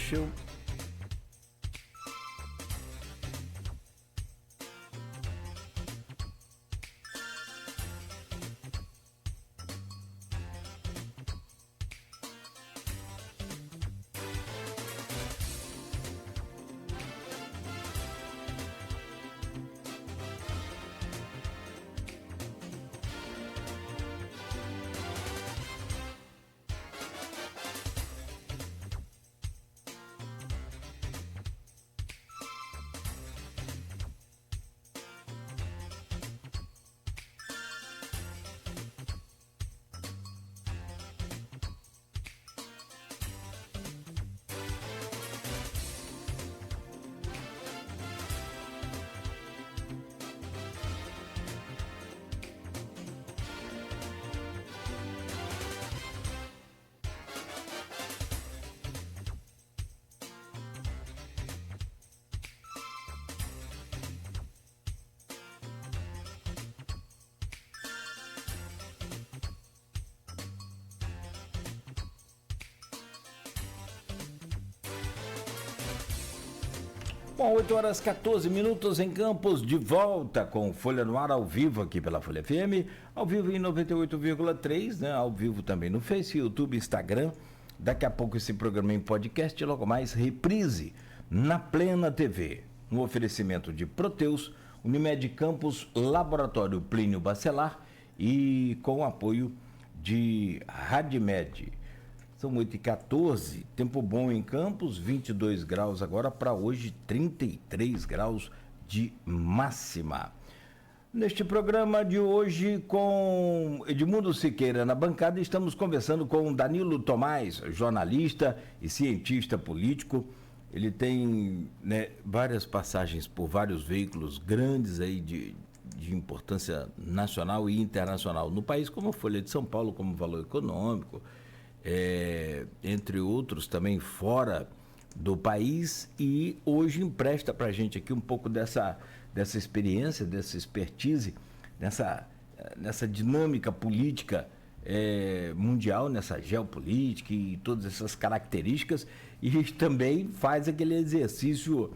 Special. Bom, 8 horas 14 minutos em Campos, de volta com Folha no Ar, ao vivo aqui pela Folha FM, ao vivo em 98,3, né? Ao vivo também no Face, YouTube, Instagram. Daqui a pouco esse programa em podcast, logo mais reprise na Plena TV. Um oferecimento de Proteus, Unimed Campos, Laboratório Plínio Bacelar e com o apoio de Radimed. São 8h14, tempo bom em Campos, 22 graus agora, para hoje 33 graus de máxima. Neste programa de hoje, com Edmundo Siqueira na bancada, estamos conversando com Danilo Tomás, jornalista e cientista político. Ele tem, né, várias passagens por vários veículos grandes aí de importância nacional e internacional no país, como a Folha de São Paulo, como Valor Econômico, entre outros também fora do país, e hoje empresta para a gente aqui um pouco dessa experiência, dessa expertise, nessa dinâmica política mundial, nessa geopolítica e todas essas características, e também faz aquele exercício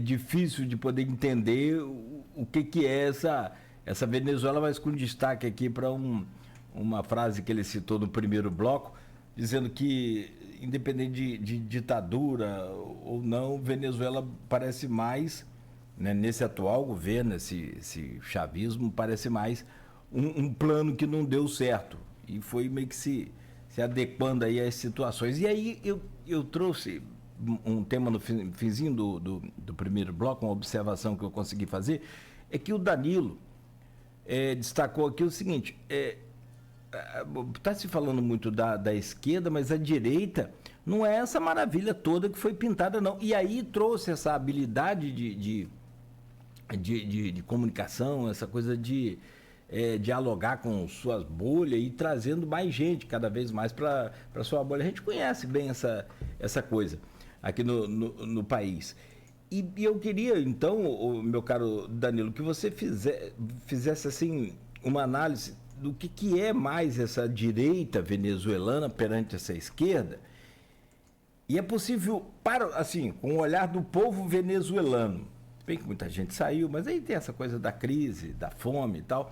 difícil de poder entender o que é essa Venezuela, mas com destaque aqui para uma frase que ele citou no primeiro bloco, dizendo que, independente de ditadura ou não, Venezuela parece mais, né, nesse atual governo, esse chavismo, parece mais um plano que não deu certo. E foi meio que se adequando aí às situações. E aí eu trouxe um tema no finzinho do primeiro bloco, uma observação que eu consegui fazer, é que o Danilo destacou aqui o seguinte: está se falando muito da esquerda, mas a direita não é essa maravilha toda que foi pintada, não. E aí trouxe essa habilidade de comunicação, essa coisa de dialogar com suas bolhas e trazendo mais gente cada vez mais para sua bolha. A gente conhece bem essa coisa aqui no país. E eu queria, então, meu caro Danilo, que você fizesse assim uma análise do que é mais essa direita venezuelana perante essa esquerda. E é possível, com o olhar do povo venezuelano, bem que muita gente saiu, mas aí tem essa coisa da crise, da fome e tal,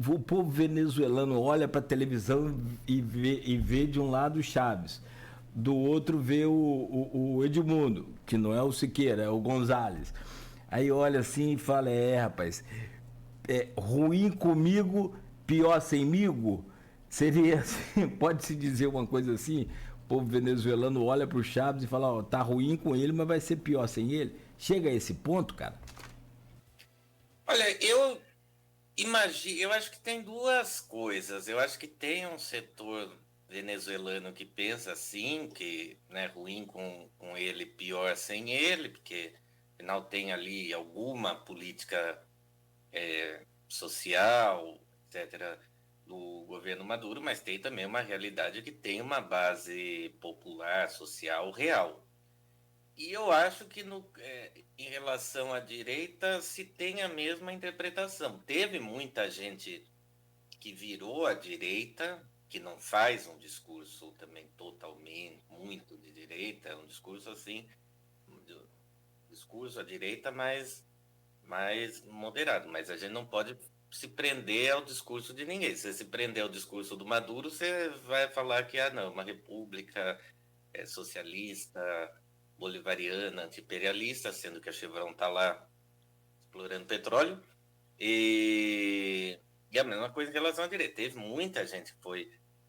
o povo venezuelano olha para a televisão e vê de um lado o Chaves, do outro vê o Edmundo, que não é o Siqueira, é o Gonzalez. Aí olha assim e fala: rapaz, ruim comigo, pior semigo. Seria assim, pode-se dizer uma coisa assim? O povo venezuelano olha para o Chaves e fala: tá ruim com ele, mas vai ser pior sem ele. Chega a esse ponto, cara? Olha, eu imagino, eu acho que tem duas coisas. Eu acho que tem um setor venezuelano que pensa assim, que, né, ruim com ele, pior sem ele, porque afinal tem ali alguma política social, etc., do governo Maduro, mas tem também uma realidade que tem uma base popular, social real. E eu acho que em relação à direita se tem a mesma interpretação. Teve muita gente que virou à direita, que não faz um discurso também totalmente, muito de direita, é um discurso assim, discurso à direita, mais moderado. Mas a gente não pode se prender ao discurso de ninguém. Se você se prender ao discurso do Maduro, você vai falar que, não, uma república socialista, bolivariana, anti-imperialista, sendo que a Chevron está lá explorando petróleo. E a mesma coisa em relação à direita. Teve muita gente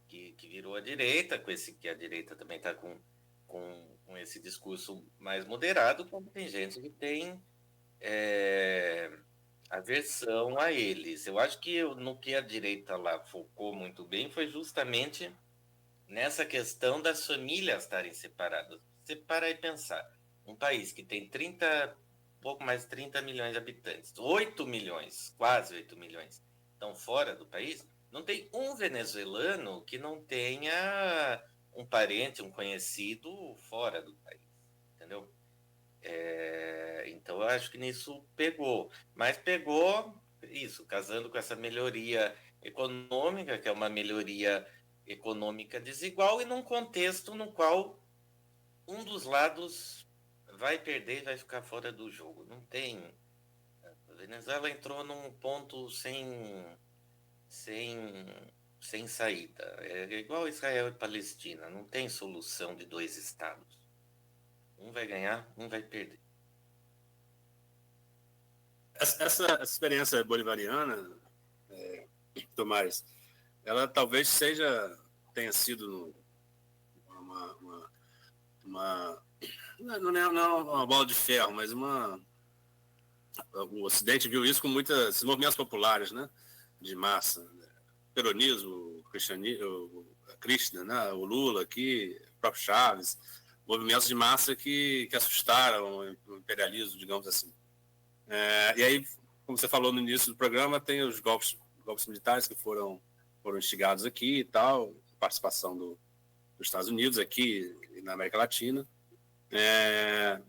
que virou à direita, que a direita também está com esse discurso mais moderado, como tem gente que tem aversão a eles. Eu acho que no que a direita lá focou muito bem foi justamente nessa questão das famílias estarem separadas. Você para e pensar, um país que tem pouco mais de 30 milhões de habitantes, 8 milhões, quase 8 milhões, estão fora do país, não tem um venezuelano que não tenha um parente, um conhecido fora do país, entendeu? Então eu acho que nisso pegou, mas pegou isso, casando com essa melhoria econômica, que é uma melhoria econômica desigual, e num contexto no qual um dos lados vai perder e vai ficar fora do jogo. Não tem. A Venezuela entrou num ponto sem, sem saída. É igual Israel e Palestina. Não tem solução de dois estados. Um vai ganhar, um vai perder. Essa experiência bolivariana, Tomás, ela talvez tenha sido não é uma bola de ferro, mas o Ocidente viu isso com esses movimentos populares, né, de massa, peronismo, Krishna, né, o Lula aqui, o próprio Chaves, movimentos de massa que assustaram o imperialismo, digamos assim. E aí, como você falou no início do programa, tem os golpes militares que foram instigados aqui e tal, participação dos Estados Unidos aqui e na América Latina.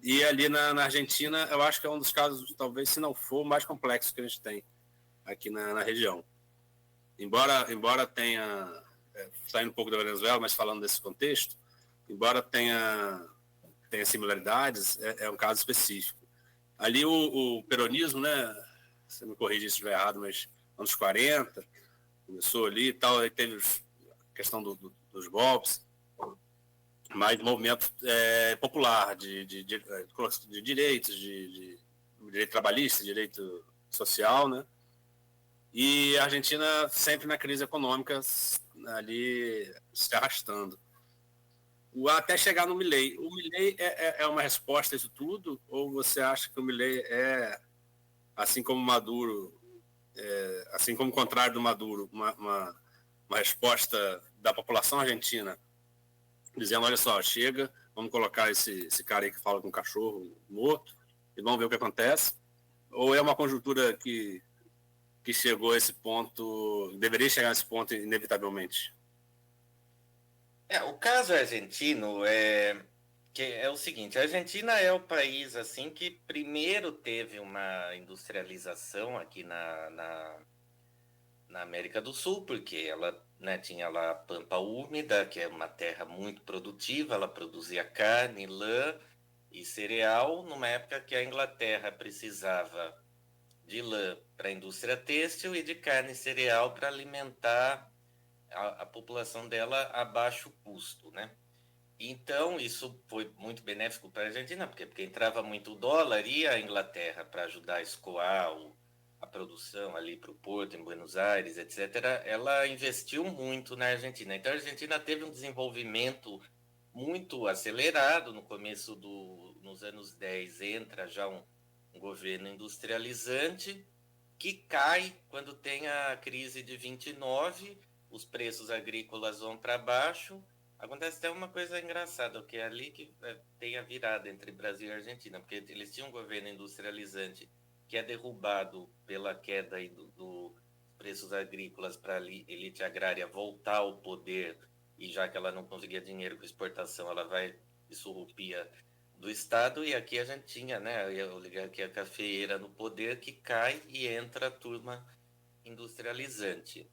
E ali na Argentina, eu acho que é um dos casos, talvez, se não for, o mais complexo que a gente tem aqui na região. Embora tenha, saindo um pouco da Venezuela, mas falando desse contexto, embora tenha similaridades, é um caso específico. Ali o peronismo, né, você me corrige se estiver errado, mas anos 40, começou ali e tal, aí teve a questão dos golpes, mas movimento popular de direitos, de direito trabalhista, direito social, né? E a Argentina sempre na crise econômica ali se arrastando. Até chegar no Milei. O Milei é uma resposta a isso tudo? Ou você acha que o Milei assim como Maduro, assim como o contrário do Maduro, uma resposta da população argentina, dizendo, olha só, chega, vamos colocar esse cara aí que fala com o cachorro morto e vamos ver o que acontece? Ou é uma conjuntura que chegou a esse ponto, deveria chegar a esse ponto inevitavelmente? O caso argentino que é o seguinte, a Argentina é o país assim que primeiro teve uma industrialização aqui na América do Sul, porque ela, né, tinha lá a Pampa Úmida, que é uma terra muito produtiva, ela produzia carne, lã e cereal, numa época que a Inglaterra precisava de lã para a indústria têxtil e de carne e cereal para alimentar a população dela a baixo custo, né? Então, isso foi muito benéfico para a Argentina, porque entrava muito dólar e a Inglaterra, para ajudar a escoar a produção ali para o porto em Buenos Aires, etc., ela investiu muito na Argentina. Então, a Argentina teve um desenvolvimento muito acelerado. No começo nos anos 10, entra já um governo industrializante que cai quando tem a crise de 29, os preços agrícolas vão para baixo. Acontece até uma coisa engraçada, que é ali que tem a virada entre Brasil e Argentina, porque eles tinham um governo industrializante que é derrubado pela queda aí dos preços agrícolas para a elite agrária voltar ao poder, e já que ela não conseguia dinheiro com exportação, ela vai e surrupia do Estado, e aqui a gente tinha, né, a oligarquia cafeeira no poder que cai e entra a turma industrializante.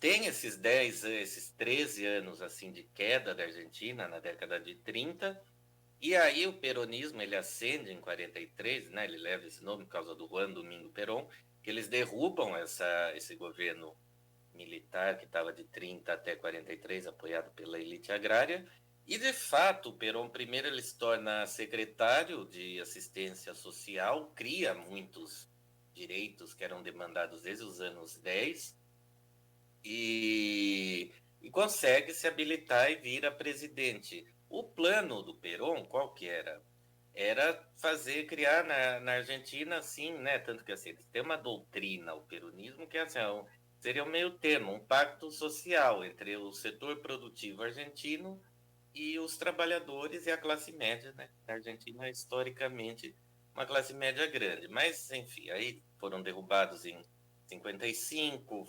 tem esses 10, esses 13 anos assim de queda da Argentina na década de 30, e aí o peronismo ele ascende em 43, né? Ele leva esse nome por causa do Juan Domingo Perón, que eles derrubam esse governo militar que estava de 30 até 43, apoiado pela elite agrária. E, de fato, o Perón, primeiro, ele se torna secretário de assistência social, cria muitos direitos que eram demandados desde os anos 10 e consegue se habilitar e vira presidente. O plano do Perón, qual que era? Era criar na Argentina, assim, né? Tanto que assim, eles têm uma doutrina, o peronismo, que é assim, seria um meio termo, um pacto social entre o setor produtivo argentino e os trabalhadores e a classe média, né? A Argentina é historicamente uma classe média grande, mas enfim, aí foram derrubados em 55,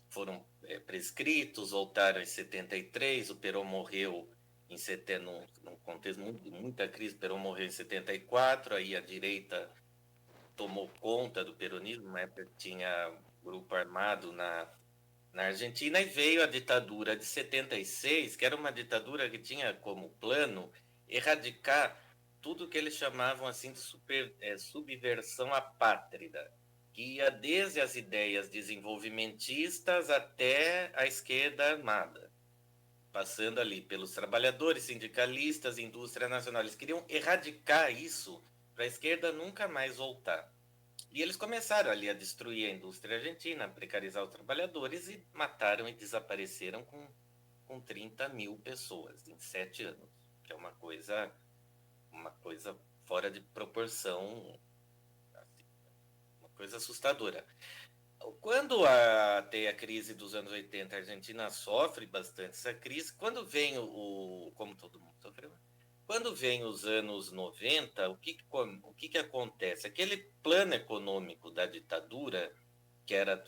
foram prescritos, voltaram em 73, o Perón morreu em 70, num contexto de muita crise, o Perón morreu em 74, aí a direita tomou conta do peronismo, na época tinha grupo armado na Argentina, e veio a ditadura de 76, que era uma ditadura que tinha como plano erradicar tudo que eles chamavam assim de subversão apátrida, que ia desde as ideias desenvolvimentistas até a esquerda armada, passando ali pelos trabalhadores, sindicalistas, indústria nacional. Eles queriam erradicar isso para a esquerda nunca mais voltar. E eles começaram ali a destruir a indústria argentina, a precarizar os trabalhadores e mataram e desapareceram com 30 mil pessoas em 7 anos, que é uma coisa fora de proporção, assim, uma coisa assustadora. Quando tem a crise dos anos 80, a Argentina sofre bastante essa crise. Quando vem como todo mundo sofreu, quando vem os anos 90, o que acontece? Aquele plano econômico da ditadura,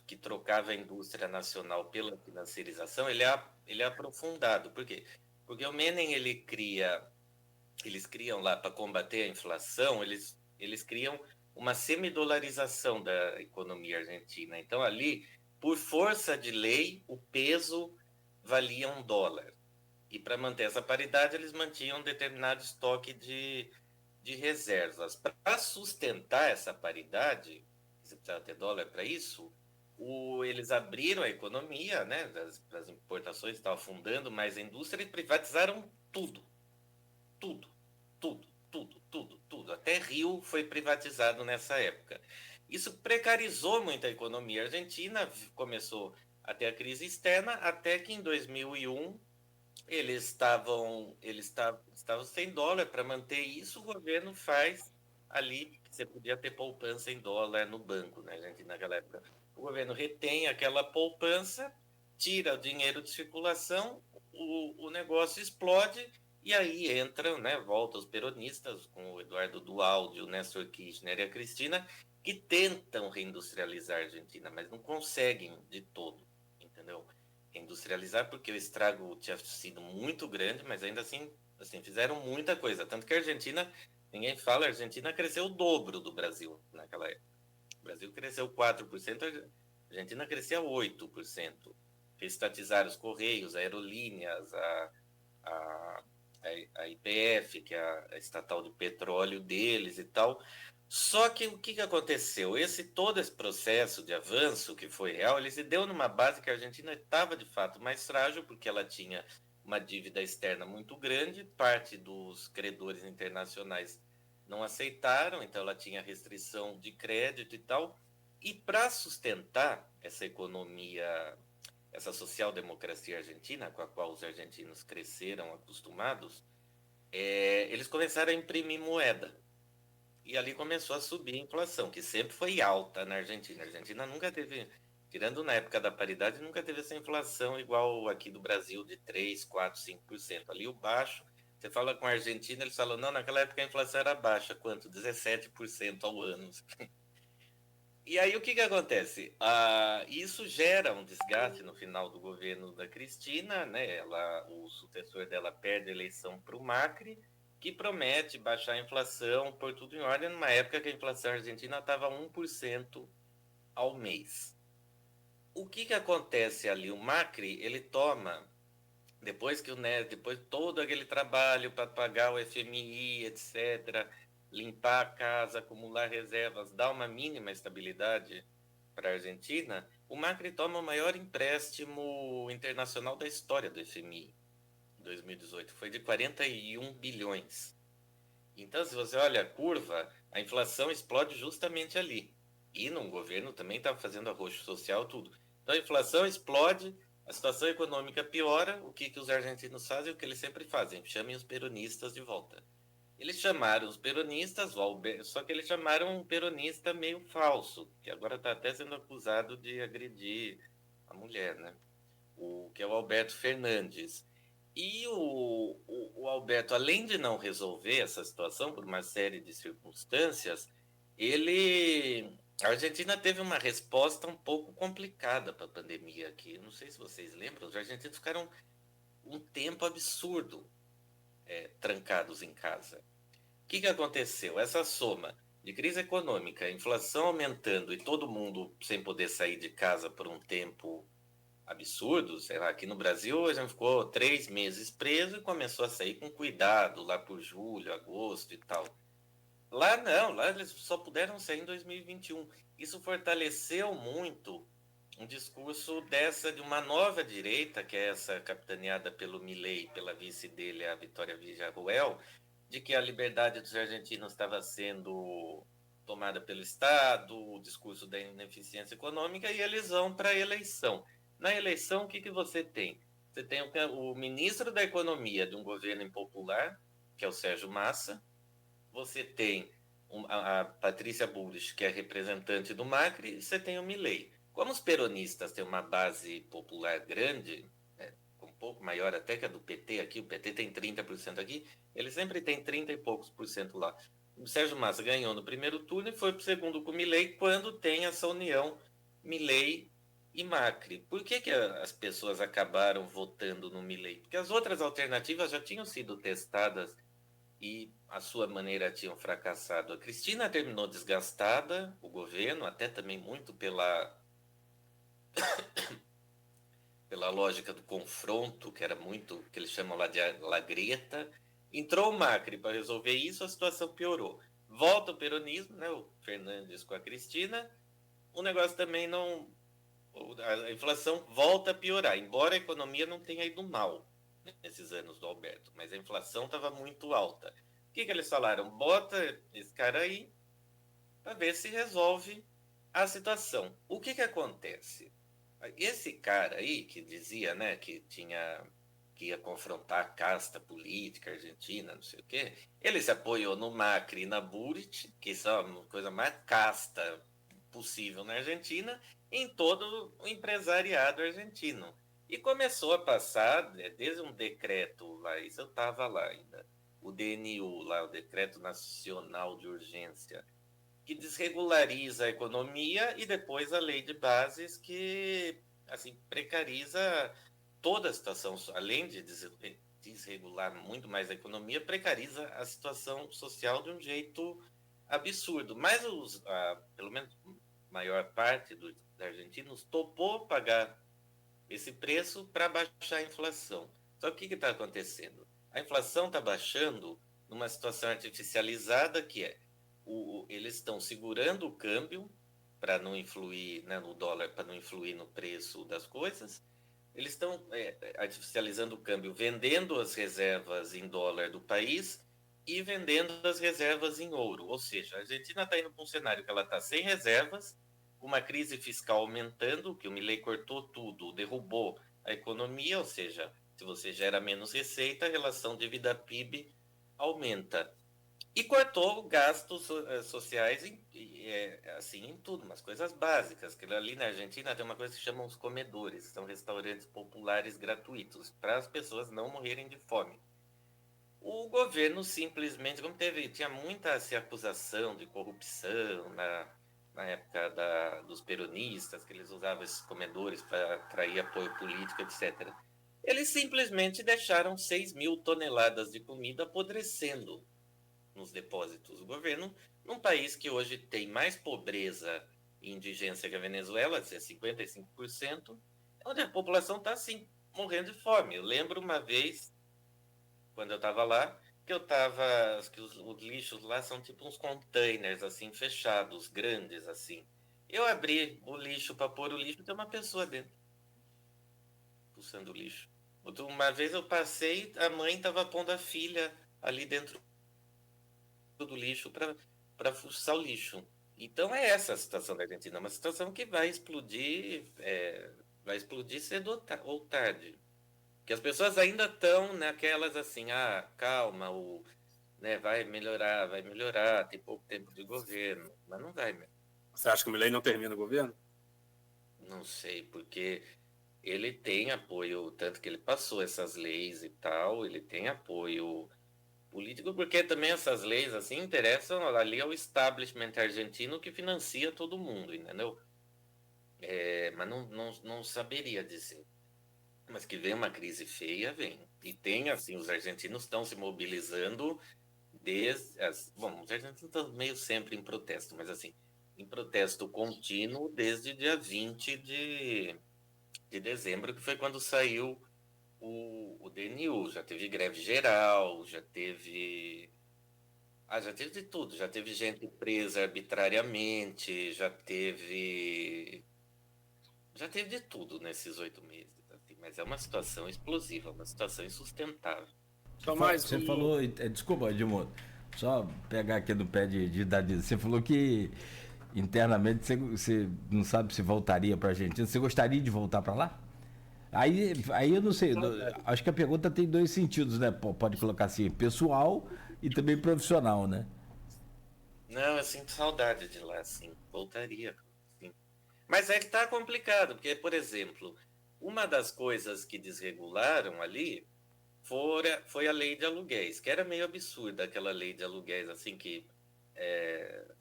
que trocava a indústria nacional pela financiarização, ele é aprofundado. Por quê? Porque o Menem, eles criam lá, para combater a inflação, eles criam uma semidolarização da economia argentina. Então, ali, por força de lei, o peso valia $1. E para manter essa paridade, eles mantinham um determinado estoque de reservas. Para sustentar essa paridade, você precisava ter dólar para isso, eles abriram a economia, né, das importações, estava afundando mais a indústria, e privatizaram tudo. Tudo, tudo, tudo, tudo, tudo. Até Rio foi privatizado nessa época. Isso precarizou muito a economia argentina, começou até a crise externa, até que em 2001 eles estavam sem dólar. Para manter isso, o governo faz ali, você podia ter poupança em dólar no banco, né, gente, naquela época. O governo retém aquela poupança, tira o dinheiro de circulação, o negócio explode, e aí entram, né, volta os peronistas, com o Eduardo Duhalde, o Néstor Kirchner e a Cristina, que tentam reindustrializar a Argentina, mas não conseguem de todo, entendeu? Industrializar, porque o estrago tinha sido muito grande, mas ainda assim fizeram muita coisa. Tanto que a Argentina, ninguém fala, a Argentina cresceu o dobro do Brasil naquela época. O Brasil cresceu 4%, a Argentina crescia 8%. Estatizaram os Correios, a Aerolíneas, a YPF, que é a estatal de petróleo deles e tal. Só que o que aconteceu? Todo esse processo de avanço que foi real, ele se deu numa base que a Argentina estava de fato mais frágil, porque ela tinha uma dívida externa muito grande, parte dos credores internacionais não aceitaram, então ela tinha restrição de crédito e tal. E para sustentar essa economia, essa social-democracia argentina, com a qual os argentinos cresceram acostumados, eles começaram a imprimir moeda. E ali começou a subir a inflação, que sempre foi alta na Argentina. A Argentina nunca teve, tirando na época da paridade, nunca teve essa inflação igual aqui do Brasil, de 3, 4, 5%. Ali o baixo, você fala com a Argentina, eles falam, não, naquela época a inflação era baixa. Quanto? 17% ao ano. E aí o que acontece? Isso gera um desgaste no final do governo da Cristina, né? O sucessor dela perde a eleição para o Macri, que promete baixar a inflação, pôr tudo em ordem, numa época que a inflação argentina estava 1% ao mês. o que acontece ali? O Macri, ele toma, depois que depois de todo aquele trabalho para pagar o FMI, etc., limpar a casa, acumular reservas, dar uma mínima estabilidade para a Argentina, o Macri toma o maior empréstimo internacional da história do FMI, em 2018. Foi de 41 bilhões. Então, se você olha a curva, a inflação explode justamente ali. E no governo também estava fazendo arroxo social, tudo. Então, a inflação explode, a situação econômica piora. O que os argentinos fazem? O que eles sempre fazem: chamem os peronistas de volta. Eles chamaram os peronistas, só que eles chamaram um peronista meio falso, que agora está até sendo acusado de agredir a mulher, né? Que é o Alberto Fernandes. E o Alberto, além de não resolver essa situação por uma série de circunstâncias, a Argentina teve uma resposta um pouco complicada para a pandemia aqui. Eu não sei se vocês lembram, os argentinos ficaram um tempo absurdo trancados em casa. O que aconteceu? Essa soma de crise econômica, inflação aumentando e todo mundo sem poder sair de casa por um tempo absurdo, sei lá, aqui no Brasil a gente ficou 3 meses preso e começou a sair com cuidado lá por julho, agosto e tal. Lá não, lá eles só puderam sair em 2021. Isso fortaleceu muito um discurso de uma nova direita, que é essa capitaneada pelo Milei, pela vice dele, a Vitória Villarruel, de que a liberdade dos argentinos estava sendo tomada pelo Estado, o discurso da ineficiência econômica, e eles vão para a eleição. Na eleição, o que você tem? Você tem o ministro da Economia de um governo impopular, que é o Sérgio Massa. Você tem a Patrícia Bullrich, que é representante do Macri, e você tem o Milei. Como os peronistas têm uma base popular grande, um pouco maior até que a do PT aqui, o PT tem 30% aqui, ele sempre tem 30 e poucos por cento lá. O Sérgio Massa ganhou no primeiro turno e foi para o segundo com o Milei, quando tem essa união Milei e Macri. Por que as pessoas acabaram votando no Milei? Porque as outras alternativas já tinham sido testadas e, à sua maneira, tinham fracassado. A Cristina terminou desgastada, o governo, até também muito pela lógica do confronto, que era muito, que eles chamam lá de lagreta. Entrou o Macri para resolver isso, a situação piorou. Volta o peronismo, né, o Fernandes com a Cristina, o negócio também não... A inflação volta a piorar, embora a economia não tenha ido mal nesses anos do Alberto, mas a inflação estava muito alta. O que eles falaram? Bota esse cara aí para ver se resolve a situação. O que acontece? Esse cara aí que dizia, né, que ia confrontar a casta política argentina, não sei o quê, ele se apoiou no Macri e na Bullrich, que são a coisa mais casta possível na Argentina, em todo o empresariado argentino. E começou a passar, desde um decreto lá, isso eu estava lá ainda, o DNU, lá, o Decreto Nacional de Urgência, que desregulariza a economia, e depois a lei de bases que assim precariza toda a situação, além de desregular muito mais a economia, precariza a situação social de um jeito absurdo. Mas pelo menos a maior parte dos argentinos topou pagar esse preço para baixar a inflação. Só que o que está acontecendo? A inflação está baixando numa situação artificializada, que eles estão segurando o câmbio para não influir, né, no dólar, para não influir no preço das coisas. Eles estão artificializando o câmbio, vendendo as reservas em dólar do país e vendendo as reservas em ouro. Ou seja, a Argentina está indo para um cenário que ela está sem reservas, uma crise fiscal aumentando, que o Milei cortou tudo, derrubou a economia, ou seja, se você gera menos receita, a relação dívida-PIB aumenta. E cortou gastos sociais assim, em tudo, umas coisas básicas. Que ali na Argentina tem uma coisa que chamam os comedores, são restaurantes populares gratuitos, para as pessoas não morrerem de fome. O governo simplesmente, como tinha muita acusação de corrupção na época dos peronistas, que eles usavam esses comedores para atrair apoio político, etc. Eles simplesmente deixaram 6 mil toneladas de comida apodrecendo nos depósitos do governo, num país que hoje tem mais pobreza indigência que a Venezuela, é 55%, onde a população está, assim, morrendo de fome. Eu lembro uma vez, quando eu estava lá, que os lixos lá são tipo uns containers, assim, fechados, grandes, assim. Eu abri o lixo para pôr o lixo, tem uma pessoa dentro, pulsando o lixo. Uma vez eu passei, a mãe estava pondo a filha ali dentro do lixo para fuçar o lixo. Então é essa a situação da Argentina, uma situação que vai explodir cedo ou tarde. Que as pessoas ainda estão naquelas assim, calma, né, vai melhorar, tem pouco tempo de governo, mas não vai mesmo. Você acha que o Milei não termina o governo? Não sei, porque ele tem apoio, tanto que ele passou essas leis e tal, ele tem apoio político, porque também essas leis assim interessam ali ao establishment argentino que financia todo mundo, entendeu? Mas não saberia dizer. Mas que vem uma crise feia, vem. E tem, assim, os argentinos estão se mobilizando bom, os argentinos estão meio sempre em protesto, mas assim, em protesto contínuo desde dia 20 de dezembro, que foi quando saiu o DNU. Já teve greve geral, já teve de tudo. Já teve gente presa arbitrariamente, já teve de tudo nesses 8 meses. Assim, mas é uma situação explosiva, uma situação insustentável. Você falou, desculpa, Edmundo, só pegar aqui no pé de Dadi. Você falou que internamente você não sabe se voltaria para a Argentina. Você gostaria de voltar para lá? Aí eu não sei, acho que a pergunta tem dois sentidos, né? Pode colocar assim, pessoal e também profissional, né? Não, eu sinto saudade de lá, sim. Voltaria, sim. Mas é que tá complicado, porque, por exemplo, uma das coisas que desregularam ali foi a lei de aluguéis, que era meio absurda aquela lei de aluguéis, assim, que,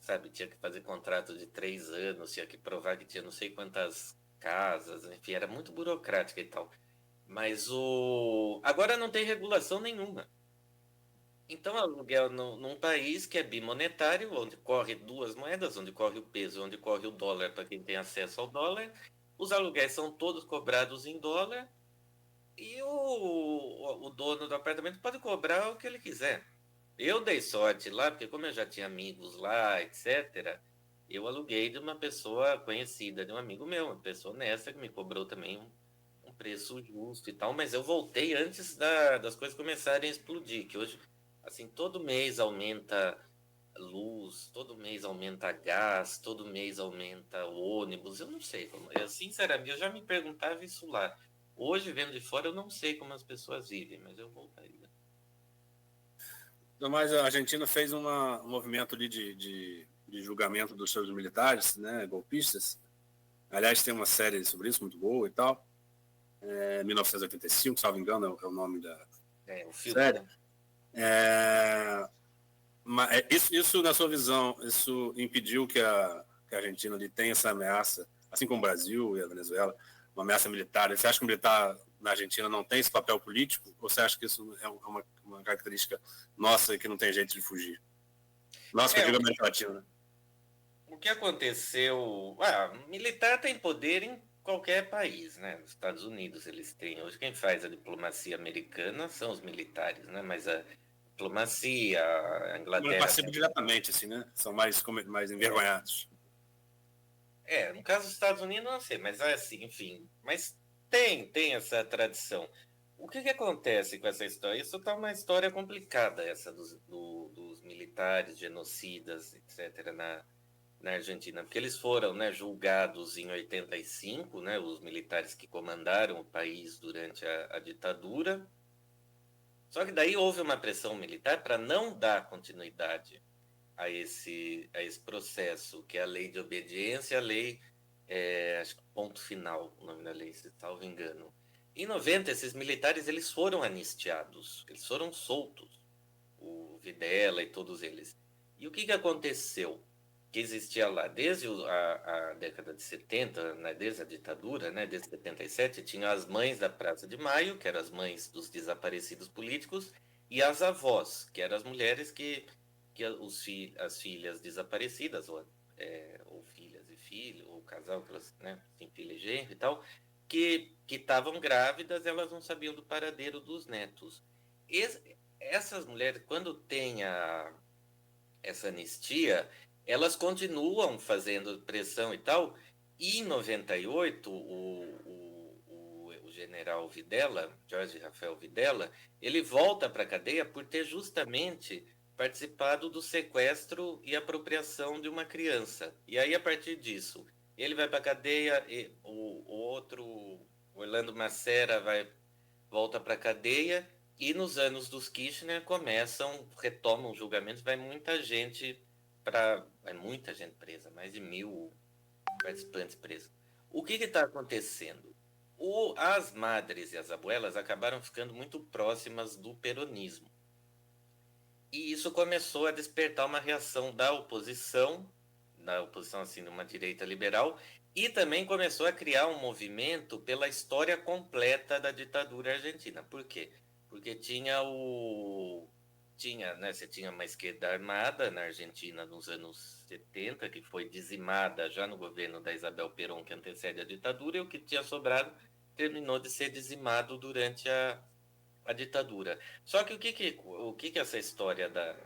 sabe, tinha que fazer contrato de 3 anos, tinha que provar que tinha não sei quantas casas, enfim, era muito burocrática e tal. Mas agora não tem regulação nenhuma. Então, aluguel num país que é bimonetário, onde corre duas moedas, onde corre o peso, onde corre o dólar para quem tem acesso ao dólar, os aluguéis são todos cobrados em dólar e o dono do apartamento pode cobrar o que ele quiser. Eu dei sorte lá, porque como eu já tinha amigos lá, etc., eu aluguei de uma pessoa conhecida, de um amigo meu, uma pessoa honesta que me cobrou também um preço justo e tal, mas eu voltei antes das coisas começarem a explodir, que hoje, assim, todo mês aumenta luz, todo mês aumenta gás, todo mês aumenta ônibus, eu não sei como, sinceramente, eu já me perguntava isso lá. Hoje, vendo de fora, eu não sei como as pessoas vivem, mas eu voltaria. Mas a Argentina fez um movimento ali de julgamento dos seus militares, né, golpistas. Aliás, tem uma série sobre isso muito boa e tal. 1985, salvo engano, é o nome da o filme, série. né? Mas isso, na sua visão, isso impediu que a Argentina ali tenha essa ameaça, assim como o Brasil e a Venezuela, uma ameaça militar? Você acha que o militar na Argentina não tem esse papel político? Ou você acha que isso é uma característica nossa e que não tem jeito de fugir? Nossa, que eu digo América Latina, né? O que aconteceu... militar tem poder em qualquer país, né? Nos Estados Unidos eles têm. Hoje quem faz a diplomacia americana são os militares, né? Mas a diplomacia, a Inglaterra... Não participa diretamente, assim, né? São mais envergonhados. No caso dos Estados Unidos, não sei, mas assim, enfim. Mas tem essa tradição. O que acontece com essa história? Isso tá uma história complicada, essa dos militares, genocidas, etc., na Argentina, porque eles foram, né, julgados em 85, né, os militares que comandaram o país durante a ditadura. Só que daí houve uma pressão militar para não dar continuidade a esse processo, que é a lei de obediência, a lei, acho que ponto final, o nome da lei, se salvo engano. Em 90, esses militares eles foram anistiados, eles foram soltos, o Videla e todos eles. E o que aconteceu? Que existia lá desde a década de 70, né, desde a ditadura, né, desde 77, tinha as mães da Praça de Maio, que eram as mães dos desaparecidos políticos, e as avós, que eram as mulheres que as filhas desaparecidas, ou filhas e filho, o casal que elas, né, tem filho e genro e tal, que estavam grávidas, elas não sabiam do paradeiro dos netos. Essas mulheres, quando tem essa anistia, elas continuam fazendo pressão e tal, e em 98, o general Videla, Jorge Rafael Videla, ele volta para a cadeia por ter justamente participado do sequestro e apropriação de uma criança. E aí, a partir disso, ele vai para a cadeia, e o outro, Orlando Macera, volta para a cadeia, e nos anos dos Kirchner retomam julgamentos, vai muita gente presa, mais de 1.000 participantes presos. O que está acontecendo? As madres e as abuelas acabaram ficando muito próximas do peronismo. E isso começou a despertar uma reação da oposição assim, de uma direita liberal, e também começou a criar um movimento pela história completa da ditadura argentina. Por quê? Porque você tinha uma esquerda armada na Argentina nos anos 70, que foi dizimada já no governo da Isabel Perón, que antecede a ditadura, e o que tinha sobrado terminou de ser dizimado durante a ditadura. Só que o que essa história da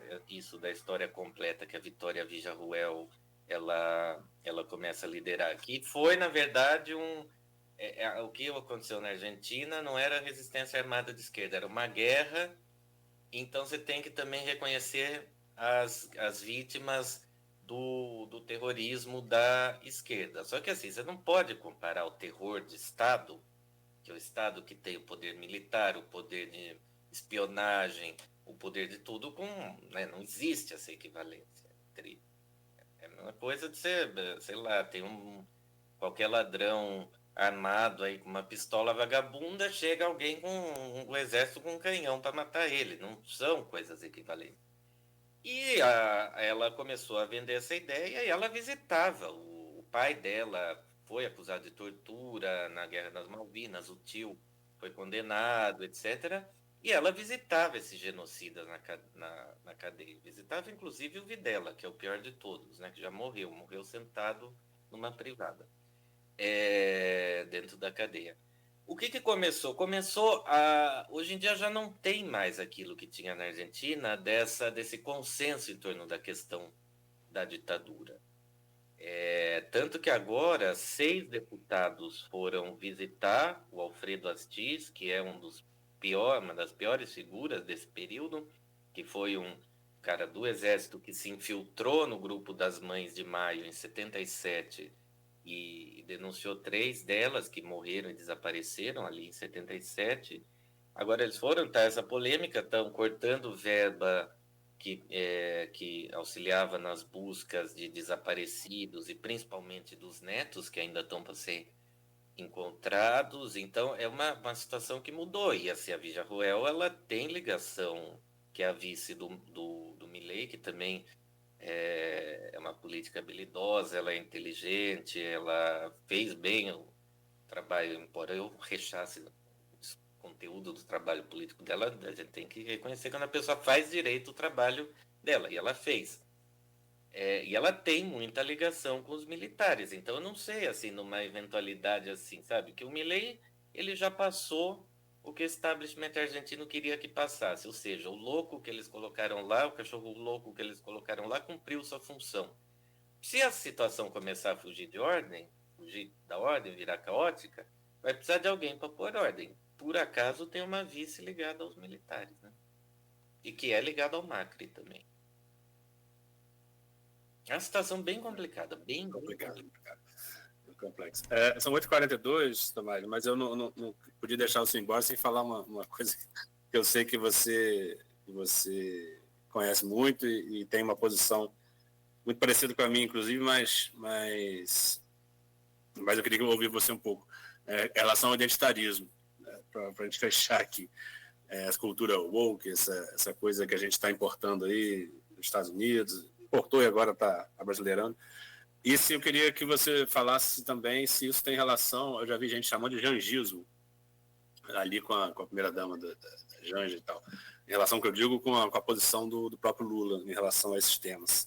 história completa que a Vitória Villarruel ela começa a liderar aqui foi, na verdade, o que aconteceu na Argentina não era resistência armada de esquerda, era uma guerra. Então você tem que também reconhecer as vítimas do terrorismo da esquerda. Só que assim, você não pode comparar o terror de Estado, que é o Estado que tem o poder militar, o poder de espionagem, o poder de tudo, né, não existe essa equivalência. É a mesma coisa de ser, sei lá, tem qualquer ladrão armado aí com uma pistola vagabunda, chega alguém com um exército com um canhão para matar ele. Não são coisas equivalentes. E ela começou a vender essa ideia e ela visitava. O pai dela foi acusado de tortura na Guerra das Malvinas, o tio foi condenado, etc. E ela visitava esses genocidas na cadeia. Visitava, inclusive, o Videla, que é o pior de todos, né? Que já morreu sentado numa privada, dentro da cadeia. O que começou? Hoje em dia já não tem mais aquilo que tinha na Argentina, desse consenso em torno da questão da ditadura. Tanto que agora 6 deputados foram visitar o Alfredo Astiz, que é uma das piores figuras desse período, que foi um cara do Exército que se infiltrou no grupo das Mães de Maio em 77 e denunciou 3 delas que morreram e desapareceram ali em 77. Agora eles tá essa polêmica, estão cortando verba que auxiliava nas buscas de desaparecidos e principalmente dos netos que ainda estão para ser encontrados. Então é uma situação que mudou. E assim, a Villarruel, ela tem ligação, que é a vice do Milei, que também é uma política habilidosa, ela é inteligente, ela fez bem o trabalho, embora eu rechace o conteúdo do trabalho político dela, a gente tem que reconhecer quando a pessoa faz direito o trabalho dela, e ela fez. E ela tem muita ligação com os militares, então eu não sei, assim, numa eventualidade assim, sabe, que o Milei, ele já passou o que o establishment argentino queria que passasse, ou seja, o louco que eles colocaram lá, o cachorro louco que eles colocaram lá, cumpriu sua função. Se a situação começar a fugir da ordem, virar caótica, vai precisar de alguém para pôr ordem. Por acaso tem uma vice ligada aos militares, né? E que é ligada ao Macri também. É uma situação bem complicada, bem complicada. Complexo. São 8h42, Tomás, mas eu não podia deixar você embora sem falar uma coisa que eu sei que você conhece muito e tem uma posição muito parecida com a minha, inclusive, mas eu queria ouvir você um pouco. Em relação ao identitarismo, né, para a gente fechar aqui. Essa cultura woke, essa coisa que a gente está importando aí dos Estados Unidos, importou e agora está abrasileirando. E se eu queria que você falasse também se isso tem relação, eu já vi gente chamando de jangismo, ali com a primeira-dama da Janja e tal, em relação, que eu digo, com a posição do próprio Lula em relação a esses temas.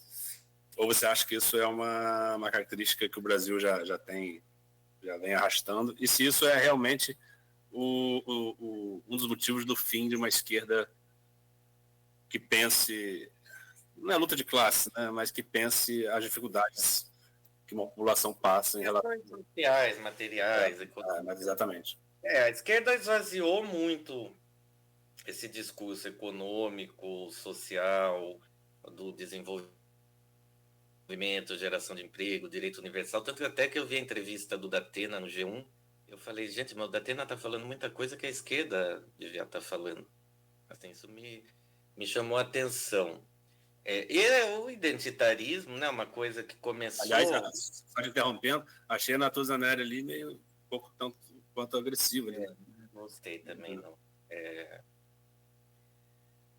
Ou você acha que isso é uma característica que o Brasil já vem arrastando? E se isso é realmente um dos motivos do fim de uma esquerda que pense, não é luta de classe, né, mas que pense as dificuldades que uma população passa em relação... Sociais, materiais, econômicos. Mas exatamente. A esquerda esvaziou muito esse discurso econômico, social, do desenvolvimento, geração de emprego, direito universal, tanto que até que eu vi a entrevista do Datena no G1, eu falei, gente, mas o Datena está falando muita coisa que a esquerda devia estar falando. Assim, isso me chamou a atenção. E o identitarismo, né, uma coisa que começou... Aliás, só te interrompendo, achei a Natuzaneri ali meio um pouco tanto quanto agressiva. Né? Gostei também, não.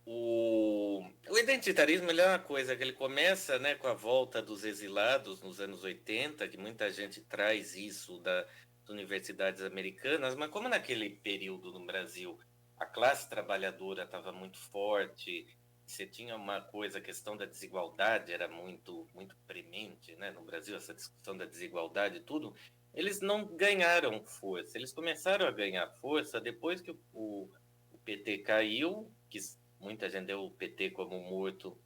O identitarismo, ele é uma coisa que ele começa, né, com a volta dos exilados nos anos 80, que muita gente traz isso das universidades americanas, mas como naquele período no Brasil a classe trabalhadora estava muito forte, você tinha uma coisa, a questão da desigualdade era muito, muito premente, né, no Brasil, essa discussão da desigualdade e tudo, eles não ganharam força, eles começaram a ganhar força depois que o PT caiu, que muita gente deu o PT como morto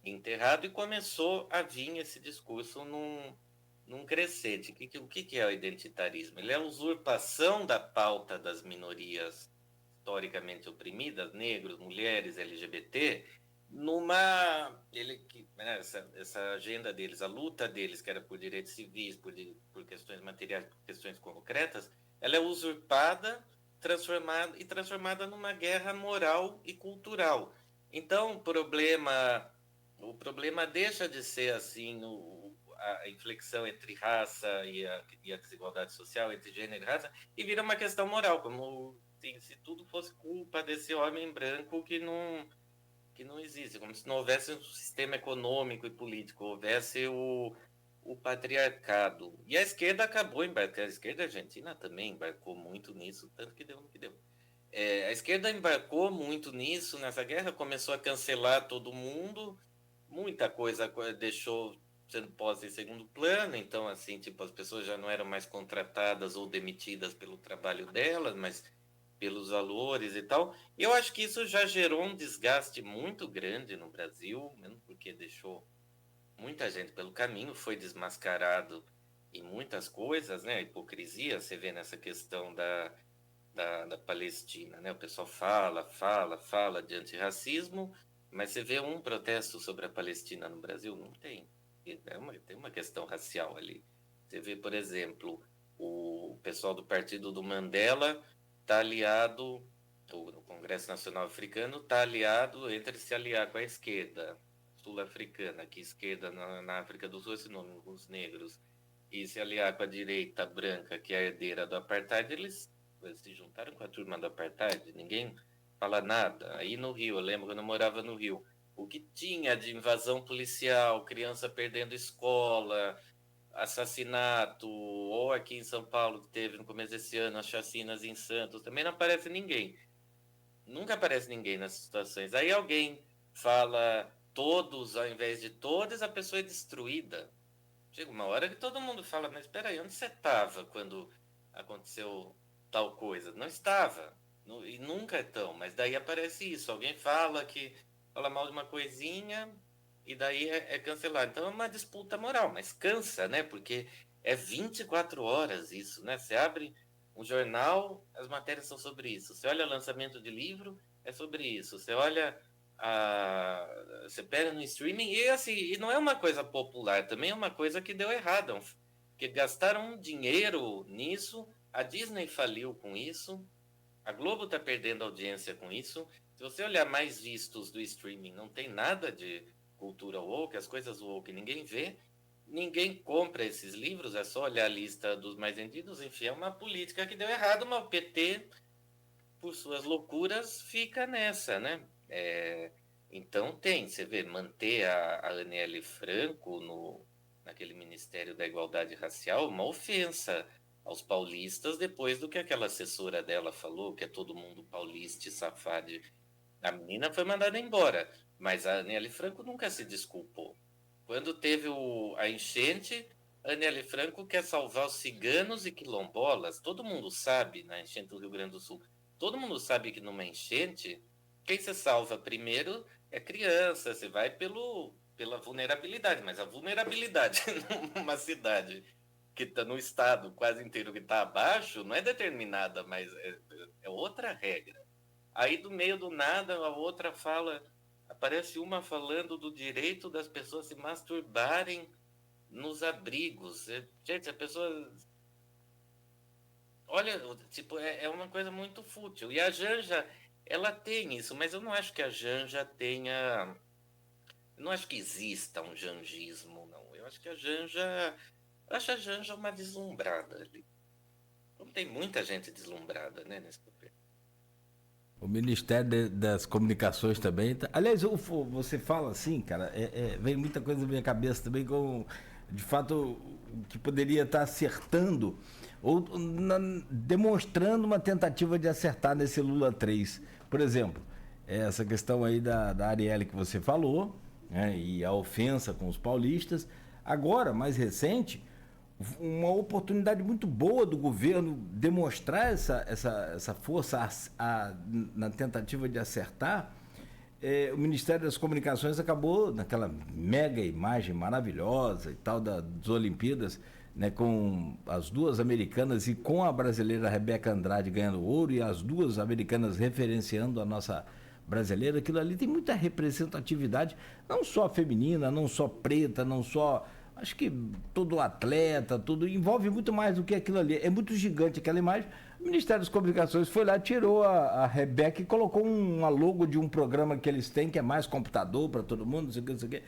e enterrado, e começou a vir esse discurso num crescente. O que é o identitarismo? Ele é a usurpação da pauta das minorias historicamente oprimidas, negros, mulheres, LGBT, essa agenda deles, a luta deles, que era por direitos civis, por questões materiais, por questões concretas, ela é usurpada, transformada numa guerra moral e cultural. Então, o problema deixa de ser assim a inflexão entre raça e a desigualdade social, entre gênero e raça, e vira uma questão moral, como se tudo fosse culpa desse homem branco que não existe, como se não houvesse um sistema econômico e político, houvesse o patriarcado. E a esquerda acabou embarcando, a esquerda argentina também embarcou muito nisso, tanto que deu no que deu. A esquerda embarcou muito nisso, nessa guerra, começou a cancelar todo mundo, muita coisa deixou sendo posta em segundo plano, então, assim, tipo, as pessoas já não eram mais contratadas ou demitidas pelo trabalho delas, mas pelos valores e tal. E eu acho que isso já gerou um desgaste muito grande no Brasil, mesmo porque deixou muita gente pelo caminho, foi desmascarado em muitas coisas, né? A hipocrisia, você vê nessa questão da Palestina, né? O pessoal fala de antirracismo, mas você vê um protesto sobre a Palestina no Brasil? Não tem. Tem uma questão racial ali. Você vê, por exemplo, o pessoal do Partido do Mandela está aliado, no Congresso Nacional Africano, está aliado entre se aliar com a esquerda sul-africana, que esquerda na África do Sul, esse nome, os negros, e se aliar com a direita branca, que é a herdeira do apartheid, eles se juntaram com a turma do apartheid, ninguém fala nada. Aí no Rio, eu lembro quando eu morava no Rio, o que tinha de invasão policial, criança perdendo escola, assassinato, ou aqui em São Paulo, que teve no começo desse ano, as chacinas em Santos, também não aparece ninguém. Nunca aparece ninguém nessas situações. Aí alguém fala todos ao invés de todas, a pessoa é destruída. Chega uma hora que todo mundo fala, mas espera aí, onde você estava quando aconteceu tal coisa? Não estava. E nunca é tão. Mas daí aparece isso. Alguém fala mal de uma coisinha e daí é cancelado. Então é uma disputa moral, mas cansa, né? Porque é 24 horas isso, né? Você abre um jornal, as matérias são sobre isso. Você olha lançamento de livro, é sobre isso. Você olha você pega no streaming e assim, e não é uma coisa popular, também é uma coisa que deu errado, porque gastaram dinheiro nisso, a Disney faliu com isso, a Globo está perdendo audiência com isso. Se você olhar mais vistos do streaming, não tem nada de cultura woke, as coisas woke ninguém vê, ninguém compra esses livros, é só olhar a lista dos mais vendidos, enfim, é uma política que deu errado, mas o PT, por suas loucuras, fica nessa, né? Então você vê, manter a Aniele Franco naquele Ministério da Igualdade Racial, uma ofensa aos paulistas, depois do que aquela assessora dela falou, que é todo mundo paulista e safado. A menina foi mandada embora, mas a Aniele Franco nunca se desculpou. Quando teve a enchente, Aniele Franco quer salvar os ciganos e quilombolas. Todo mundo sabe, na enchente do Rio Grande do Sul, todo mundo sabe que numa enchente, quem se salva primeiro é criança, você vai pela vulnerabilidade, mas a vulnerabilidade numa cidade que está no estado quase inteiro que está abaixo, não é determinada, mas é outra regra. Aí do meio do nada, a outra aparece uma falando do direito das pessoas se masturbarem nos abrigos. Gente, a pessoa... Olha, tipo, é uma coisa muito fútil. E a Janja, ela tem isso, mas eu não acho que a Janja tenha... Eu não acho que exista um janjismo, não. Eu acho que a Janja uma deslumbrada ali. Então, tem muita gente deslumbrada, né, nesse governo. O Ministério das Comunicações também. Aliás, você fala assim, cara, vem muita coisa na minha cabeça também, com, de fato, que poderia estar acertando ou demonstrando uma tentativa de acertar nesse Lula 3. Por exemplo, essa questão aí da Arielle que você falou, né, e a ofensa com os paulistas. Agora, mais recente, uma oportunidade muito boa do governo demonstrar essa força na tentativa de acertar. O Ministério das Comunicações acabou naquela mega imagem maravilhosa e tal das Olimpíadas, né, com as duas americanas e com a brasileira Rebeca Andrade ganhando ouro e as duas americanas referenciando a nossa brasileira. Aquilo ali tem muita representatividade, não só feminina, não só preta, não só... Acho que todo atleta, tudo envolve muito mais do que aquilo ali. É muito gigante aquela imagem. O Ministério das Comunicações foi lá, tirou a Rebeca e colocou uma logo de um programa que eles têm, que é mais computador para todo mundo, não sei o que, não sei o que.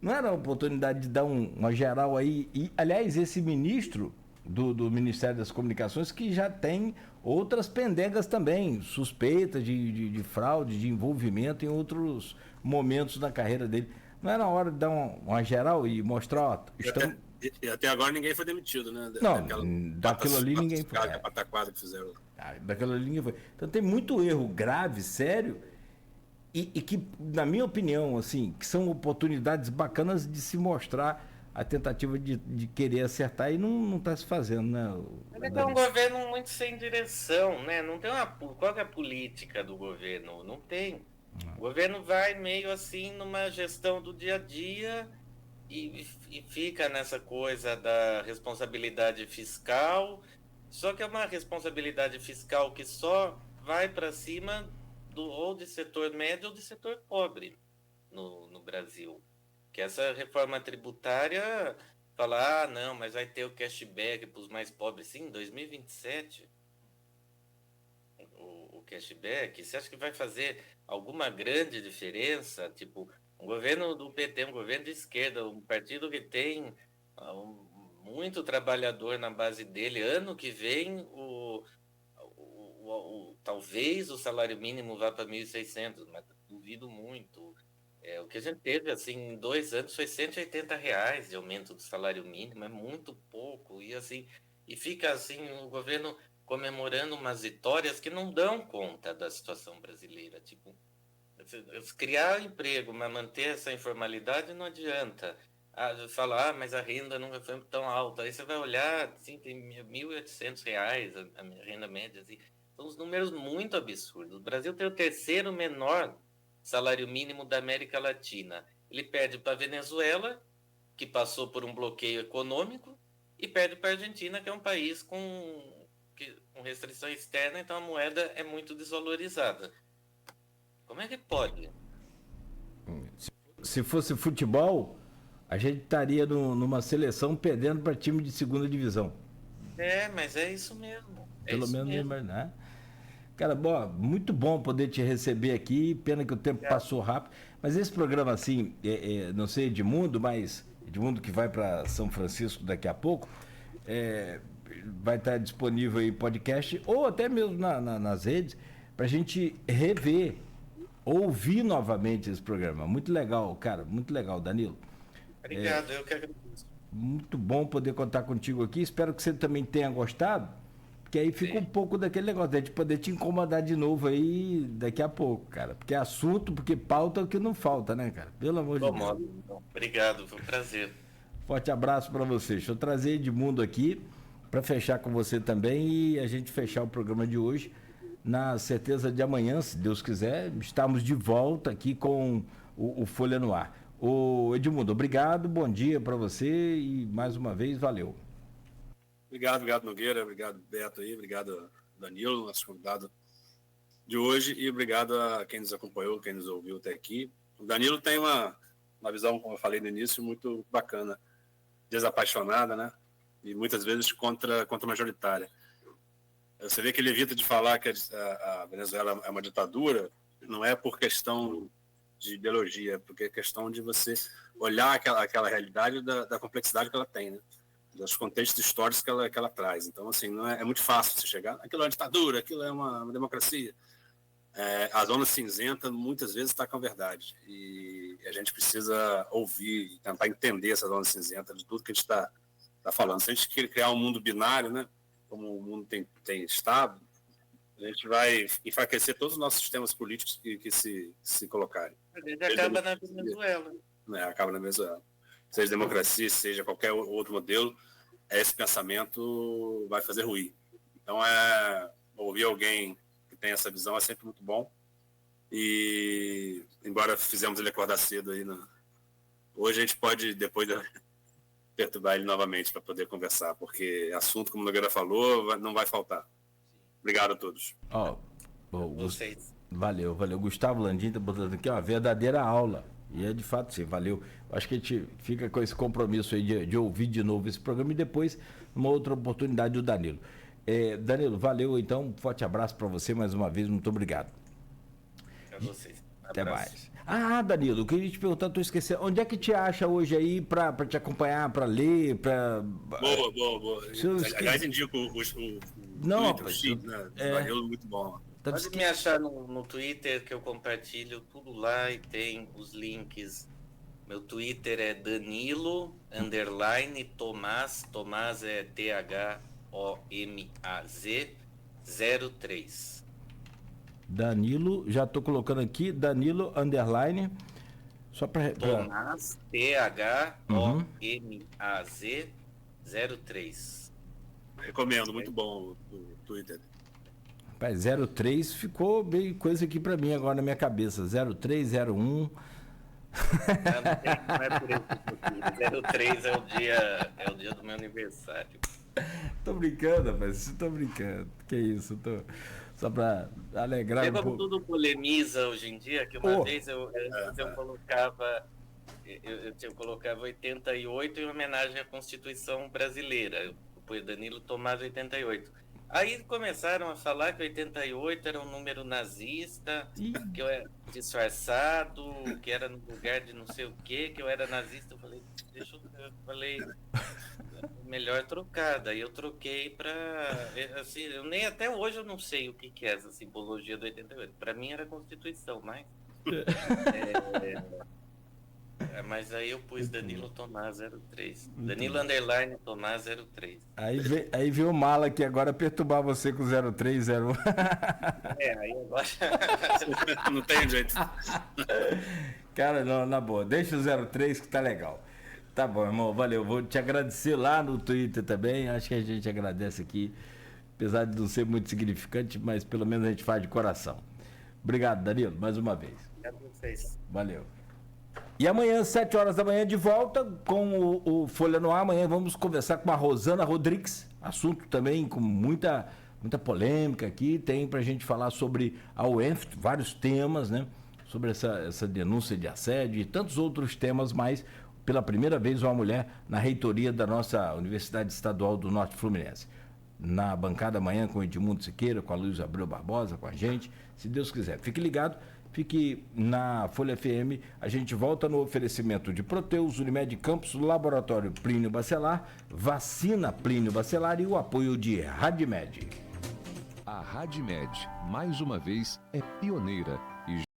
Não era uma oportunidade de dar uma geral aí? E, aliás, esse ministro do Ministério das Comunicações, que já tem outras pendengas também, suspeitas de fraude, de envolvimento em outros momentos da carreira dele. Não era hora de dar uma geral e mostrar, ó, estamos... E até agora ninguém foi demitido, né? Daquilo ali ninguém foi. A pataquada que fizeram. Daquilo ali ninguém foi. Então tem muito erro grave, sério, e que, na minha opinião, assim, que são oportunidades bacanas de se mostrar a tentativa de querer acertar e não está se fazendo, né? É um governo muito sem direção, né? Não tem qual é a política do governo? Não tem. O governo vai meio assim numa gestão do dia a dia e fica nessa coisa da responsabilidade fiscal, só que é uma responsabilidade fiscal que só vai para cima ou de setor médio ou de setor pobre no Brasil. Que essa reforma tributária fala, não, mas vai ter o cashback para os mais pobres. Sim, em 2027, o cashback, você acha que vai fazer alguma grande diferença? Tipo, um governo do PT, um governo de esquerda, um partido que tem muito trabalhador na base dele, ano que vem talvez o salário mínimo vá para 1.600, mas duvido muito. O que a gente teve assim, em 2 anos foi R$180 de aumento do salário mínimo, é muito pouco, e fica assim o governo comemorando umas vitórias que não dão conta da situação brasileira. Tipo, criar emprego, mas manter essa informalidade não adianta. Falar, mas a renda nunca foi tão alta. Aí você vai olhar, assim, tem R$1.800 a renda média. Assim. São uns números muito absurdos. O Brasil tem o terceiro menor salário mínimo da América Latina. Ele perde para a Venezuela, que passou por um bloqueio econômico, e perde para a Argentina, que é um país com restrição externa, então a moeda é muito desvalorizada. Como é que pode? Se fosse futebol, a gente estaria numa seleção perdendo para time de segunda divisão. Mas é isso mesmo. Pelo menos mesmo, né? Cara, muito bom poder te receber aqui. Pena que o tempo passou rápido. Mas esse programa, assim, não sei Edmundo, mas Edmundo que vai para São Francisco daqui a pouco, vai estar disponível aí podcast ou até mesmo nas redes para a gente rever, ouvir novamente esse programa. Muito legal, cara, muito legal, Danilo. Obrigado, eu que agradeço. Muito bom poder contar contigo aqui. Espero que você também tenha gostado. Porque aí fica um pouco daquele negócio, de poder te incomodar de novo aí daqui a pouco, cara. Porque assunto, porque pauta é o que não falta, né, cara? Pelo amor de Deus. Obrigado, foi um prazer. Forte abraço para você. Deixa eu trazer Edmundo aqui para fechar com você também e a gente fechar o programa de hoje. Na certeza de amanhã, se Deus quiser, estamos de volta aqui com o Folha no Ar. Ô Edmundo, obrigado, bom dia para você e mais uma vez, valeu. Obrigado Nogueira, obrigado Beto aí, obrigado Danilo, nosso convidado de hoje, e obrigado a quem nos acompanhou, quem nos ouviu até aqui. O Danilo tem uma visão, como eu falei no início, muito bacana, desapaixonada, né? E muitas vezes contra majoritária. Você vê que ele evita de falar que a Venezuela é uma ditadura, não é por questão de ideologia, é porque é questão de você olhar aquela realidade da complexidade que ela tem, né? Dos contextos históricos que ela traz. Então, assim, não é muito fácil você chegar, aquilo é uma ditadura, aquilo é uma democracia. A zona cinzenta muitas vezes está com a verdade. E a gente precisa ouvir e tentar entender essa zona cinzenta de tudo que a gente está falando. Se a gente quer criar um mundo binário, né, como o mundo tem estado, a gente vai enfraquecer todos os nossos sistemas políticos que se colocarem. Ele acaba na Venezuela. Acaba na Venezuela. Seja democracia, seja qualquer outro modelo, esse pensamento vai fazer ruir. Então, ouvir alguém que tem essa visão é sempre muito bom. E, embora fizemos ele acordar cedo aí, hoje a gente pode, depois, perturbar ele novamente para poder conversar, porque assunto, como o Nogueira falou, não vai faltar. Obrigado a todos. Vocês. Valeu. Gustavo Landim está botando aqui uma verdadeira aula. E é de fato, sim, valeu. Acho que a gente fica com esse compromisso aí de ouvir de novo esse programa e depois, numa outra oportunidade, o Danilo. Danilo, valeu então. Forte abraço para você mais uma vez. Muito obrigado. A vocês. Até mais. Danilo, eu queria te perguntar, estou esquecendo. Onde é que te acha hoje aí para te acompanhar, para ler, para... Boa. Aliás, indico o Twitter, né? Danilo, muito bom. Pode me achar no Twitter, que eu compartilho tudo lá e tem os links. Meu Twitter é Danilo_Tomaz. Tomaz é THOMAZ 03. Danilo, já estou colocando aqui, Danilo _ só para... Tomaz, THOMAZ 03. Recomendo, muito bom o Twitter. Rapaz, 03 ficou bem coisa aqui para mim agora na minha cabeça. 03, 01. Não é por isso. 03 é o dia do meu aniversário. Tô brincando, rapaz. Tô brincando. Que isso? Só para alegrar um pouco. Tudo polemiza hoje em dia, que uma vez eu colocava 88 em homenagem à Constituição Brasileira. Eu pus Danilo Tomás 88. Aí começaram a falar que 88 era um número nazista, que eu era disfarçado, que era no lugar de não sei o que eu era nazista. Eu falei, melhor trocar. Daí eu troquei para... Assim, até hoje eu não sei o que é essa simbologia do 88. Para mim era a Constituição, mas... mas aí eu pus Danilo Tomás 03. Danilo _ Tomás 03. Aí veio o mala que agora perturbar você com 03, 01. Aí agora... Não tem jeito. Cara, não, na boa. Deixa o 03 que tá legal. Tá bom, irmão. Valeu. Vou te agradecer lá no Twitter também. Acho que a gente agradece aqui. Apesar de não ser muito significante, mas pelo menos a gente faz de coração. Obrigado, Danilo, mais uma vez. Obrigado a vocês. Valeu. E amanhã, 7 horas da manhã, de volta com o Folha no Ar. Amanhã vamos conversar com a Rosana Rodrigues. Assunto também com muita polêmica aqui. Tem pra gente falar sobre a UENF, vários temas, né? Sobre essa denúncia de assédio e tantos outros temas mais. Pela primeira vez, uma mulher na reitoria da nossa Universidade Estadual do Norte Fluminense. Na bancada amanhã com o Edmundo Siqueira, com a Luiz Abreu Barbosa, com a gente. Se Deus quiser. Fique ligado. Fique na Folha FM, a gente volta no oferecimento de Proteus, Unimed Campos, Laboratório Plínio Bacelar, Vacina Plínio Bacelar e o apoio de Radimed. A Radimed, mais uma vez, é pioneira